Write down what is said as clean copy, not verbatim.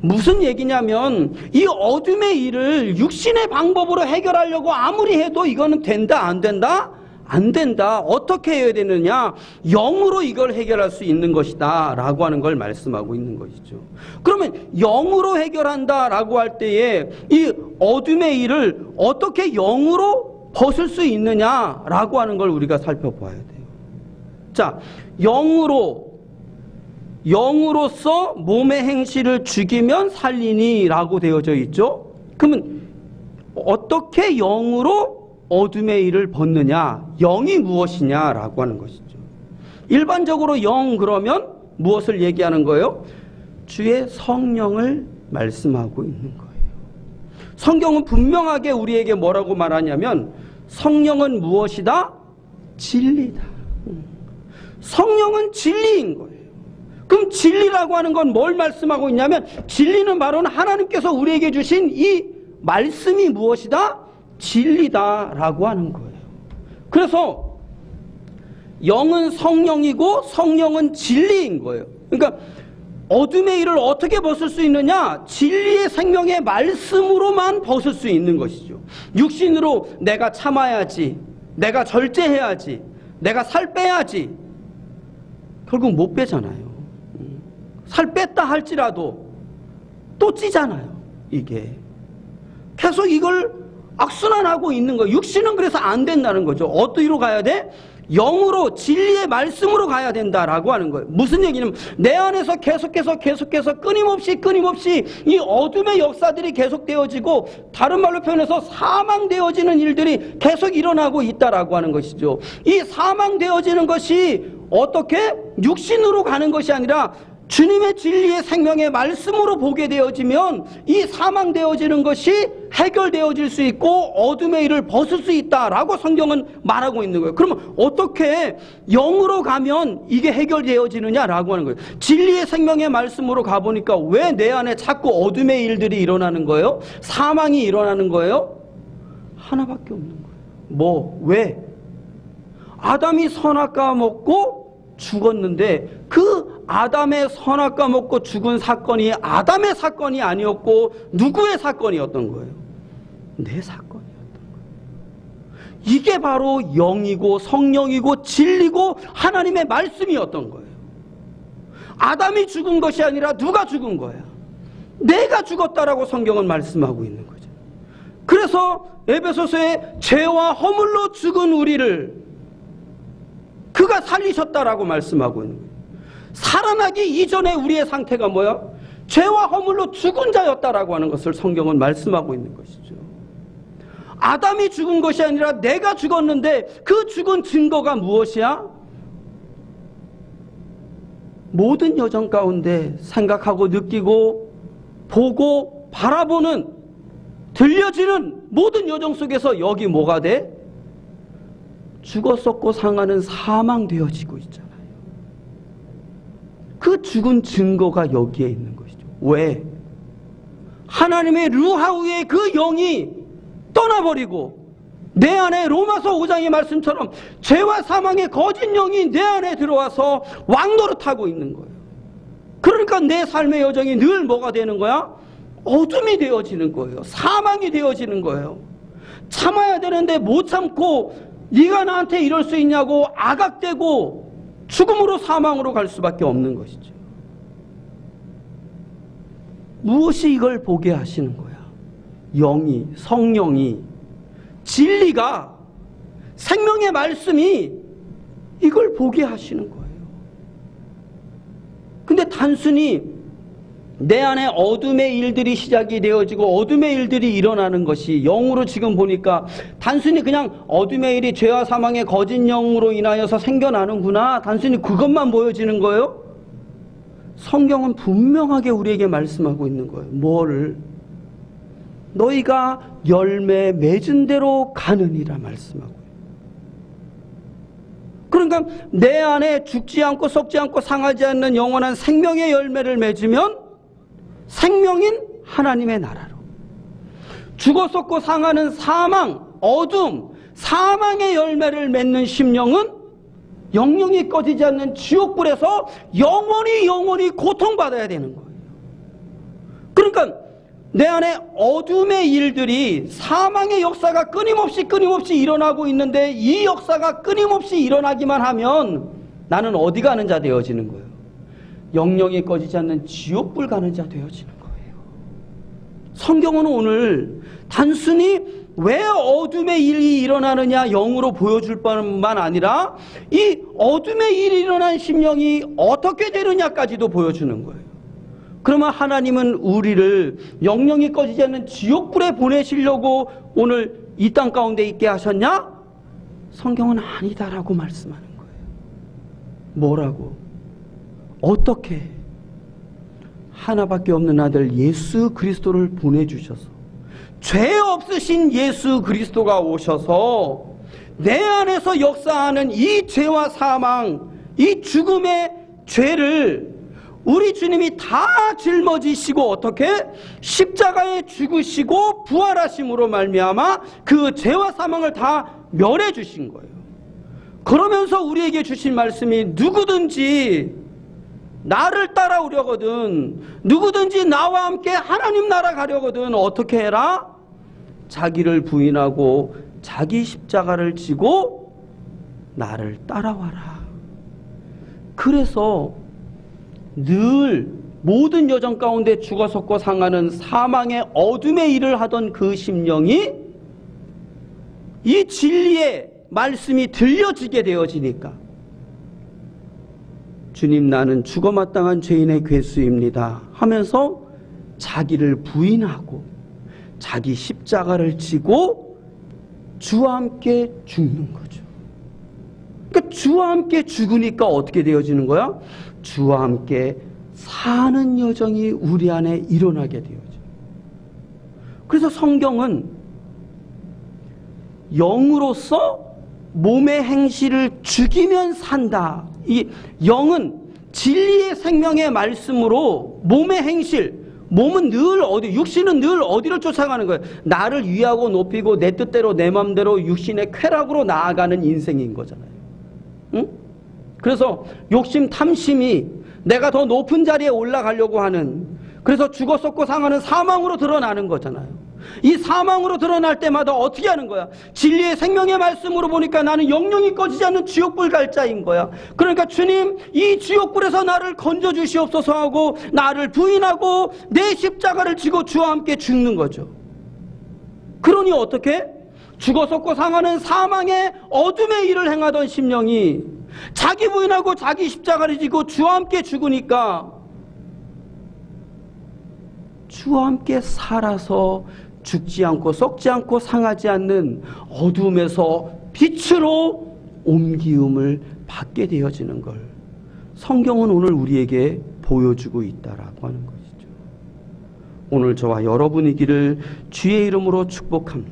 무슨 얘기냐면 이 어둠의 일을 육신의 방법으로 해결하려고 아무리 해도 이거는 된다 안 된다? 안 된다. 어떻게 해야 되느냐? 영으로 이걸 해결할 수 있는 것이다 라고 하는 걸 말씀하고 있는 것이죠. 그러면 영으로 해결한다 라고 할 때에 이 어둠의 일을 어떻게 영으로 벗을 수 있느냐 라고 하는 걸 우리가 살펴봐야 돼요. 자, 영으로서 몸의 행실을 죽이면 살리니 라고 되어져 있죠. 그러면 어떻게 영으로 어둠의 일을 벗느냐, 영이 무엇이냐 라고 하는 것이죠. 일반적으로 영 그러면 무엇을 얘기하는 거예요? 주의 성령을 말씀하고 있는 거예요. 성경은 분명하게 우리에게 뭐라고 말하냐면 성령은 무엇이다? 진리다. 성령은 진리인 거예요. 그럼 진리라고 하는 건 뭘 말씀하고 있냐면 진리는 바로 하나님께서 우리에게 주신 이 말씀이 무엇이다? 진리다라고 하는 거예요. 그래서 영은 성령이고 성령은 진리인 거예요. 그러니까 어둠의 일을 어떻게 벗을 수 있느냐? 진리의 생명의 말씀으로만 벗을 수 있는 것이죠. 육신으로 내가 참아야지, 내가 절제해야지, 내가 살 빼야지, 결국 못 빼잖아요. 살 뺐다 할지라도 또 찌잖아요. 이게 계속 이걸 악순환하고 있는 거예요. 육신은 그래서 안 된다는 거죠. 어디로 가야 돼? 영으로 진리의 말씀으로 가야 된다라고 하는 거예요. 무슨 얘기냐면 내 안에서 계속해서 끊임없이 이 어둠의 역사들이 계속되어지고 다른 말로 표현해서 사망되어지는 일들이 계속 일어나고 있다라고 하는 것이죠. 이 사망되어지는 것이 어떻게 육신으로 가는 것이 아니라 주님의 진리의 생명의 말씀으로 보게 되어지면 이 사망되어지는 것이 해결되어질 수 있고 어둠의 일을 벗을 수 있다라고 성경은 말하고 있는 거예요. 그러면 어떻게 영으로 가면 이게 해결되어지느냐라고 하는 거예요. 진리의 생명의 말씀으로 가보니까 왜 내 안에 자꾸 어둠의 일들이 일어나는 거예요? 사망이 일어나는 거예요? 하나밖에 없는 거예요. 왜? 아담이 선악과 먹고 죽었는데 그 아담의 선악과 먹고 죽은 사건이 아담의 사건이 아니었고 누구의 사건이었던 거예요? 내 사건이었던 거예요. 이게 바로 영이고 성령이고 진리고 하나님의 말씀이었던 거예요. 아담이 죽은 것이 아니라 누가 죽은 거야? 내가 죽었다라고 성경은 말씀하고 있는 거죠. 그래서 에베소서에 죄와 허물로 죽은 우리를 그가 살리셨다라고 말씀하고 있는 거예요. 살아나기 이전에 우리의 상태가 뭐야? 죄와 허물로 죽은 자였다라고 하는 것을 성경은 말씀하고 있는 것이죠. 아담이 죽은 것이 아니라 내가 죽었는데 그 죽은 증거가 무엇이야? 모든 여정 가운데 생각하고 느끼고 보고 바라보는 들려지는 모든 여정 속에서 여기 뭐가 돼? 죽어 썩고 상하는 사망되어지고 있잖아요. 그 죽은 증거가 여기에 있는 것이죠. 왜? 하나님의 루하우의 그 영이 떠나버리고 내 안에 로마서 5장의 말씀처럼 죄와 사망의 거짓 영이 내 안에 들어와서 왕노릇하고 있는 거예요. 그러니까 내 삶의 여정이 늘 뭐가 되는 거야? 어둠이 되어지는 거예요. 사망이 되어지는 거예요. 참아야 되는데 못 참고 네가 나한테 이럴 수 있냐고 아각대고 죽음으로 사망으로 갈 수밖에 없는 것이죠. 무엇이 이걸 보게 하시는 거야? 영이, 성령이, 진리가, 생명의 말씀이 이걸 보게 하시는 거예요. 근데 단순히 내 안에 어둠의 일들이 시작이 되어지고 어둠의 일들이 일어나는 것이 영으로 지금 보니까 단순히 그냥 어둠의 일이 죄와 사망의 거짓 영으로 인하여서 생겨나는구나, 단순히 그것만 보여지는 거예요? 성경은 분명하게 우리에게 말씀하고 있는 거예요. 뭐를? 너희가 열매 맺은 대로 가느니라 말씀하고. 그러니까 내 안에 죽지 않고 썩지 않고 상하지 않는 영원한 생명의 열매를 맺으면 생명인 하나님의 나라로, 죽어 썩고 상하는 사망, 어둠, 사망의 열매를 맺는 심령은 영영이 꺼지지 않는 지옥불에서 영원히 고통받아야 되는 거예요. 그러니까 내 안에 어둠의 일들이, 사망의 역사가 끊임없이 일어나고 있는데 이 역사가 끊임없이 일어나기만 하면 나는 어디 가는 자 되어지는 거예요? 영영이 꺼지지 않는 지옥불 가는 자 되어지는 거예요. 성경은 오늘 단순히 왜 어둠의 일이 일어나느냐 영으로 보여줄 뿐만 아니라 이 어둠의 일이 일어난 심령이 어떻게 되느냐까지도 보여주는 거예요. 그러면 하나님은 우리를 영영이 꺼지지 않는 지옥불에 보내시려고 오늘 이 땅 가운데 있게 하셨냐? 성경은 아니다라고 말씀하는 거예요. 뭐라고? 어떻게? 하나밖에 없는 아들 예수 그리스도를 보내주셔서, 죄 없으신 예수 그리스도가 오셔서 내 안에서 역사하는 이 죄와 사망, 이 죽음의 죄를 우리 주님이 다 짊어지시고 어떻게? 십자가에 죽으시고 부활하심으로 말미암아 그 죄와 사망을 다 멸해 주신 거예요. 그러면서 우리에게 주신 말씀이 누구든지 나를 따라오려거든, 누구든지 나와 함께 하나님 나라 가려거든 어떻게 해라? 자기를 부인하고 자기 십자가를 지고 나를 따라와라. 그래서 늘 모든 여정 가운데 죽어 섰고 상하는 사망의 어둠의 일을 하던 그 심령이 이 진리의 말씀이 들려지게 되어지니까, 주님 나는 죽어 마땅한 죄인의 괴수입니다 하면서 자기를 부인하고 자기 십자가를 지고 주와 함께 죽는 거죠. 그러니까 주와 함께 죽으니까 어떻게 되어지는 거야? 주와 함께 사는 여정이 우리 안에 일어나게 되어져. 그래서 성경은 영으로서 몸의 행실을 죽이면 산다. 이 영은 진리의 생명의 말씀으로 몸의 행실, 몸은 늘 어디, 육신은 늘 어디를 쫓아가는 거예요? 나를 위하고 높이고 내 뜻대로 내 마음대로 육신의 쾌락으로 나아가는 인생인 거잖아요. 응? 그래서 욕심 탐심이 내가 더 높은 자리에 올라가려고 하는, 그래서 죽었었고 상하는 사망으로 드러나는 거잖아요. 이 사망으로 드러날 때마다 어떻게 하는 거야? 진리의 생명의 말씀으로 보니까 나는 영영이 꺼지지 않는 지옥불 갈 자인 거야. 그러니까 주님 이 지옥불에서 나를 건져주시옵소서 하고 나를 부인하고 내 십자가를 지고 주와 함께 죽는 거죠. 그러니 어떻게? 죽었었고 상하는 사망의 어둠의 일을 행하던 심령이 자기 부인하고 자기 십자가를 지고 주와 함께 죽으니까 주와 함께 살아서 죽지 않고 썩지 않고 상하지 않는 어둠에서 빛으로 옮기움을 받게 되어지는 걸 성경은 오늘 우리에게 보여주고 있다라고 하는 것이죠. 오늘 저와 여러분이기를 주의 이름으로 축복합니다.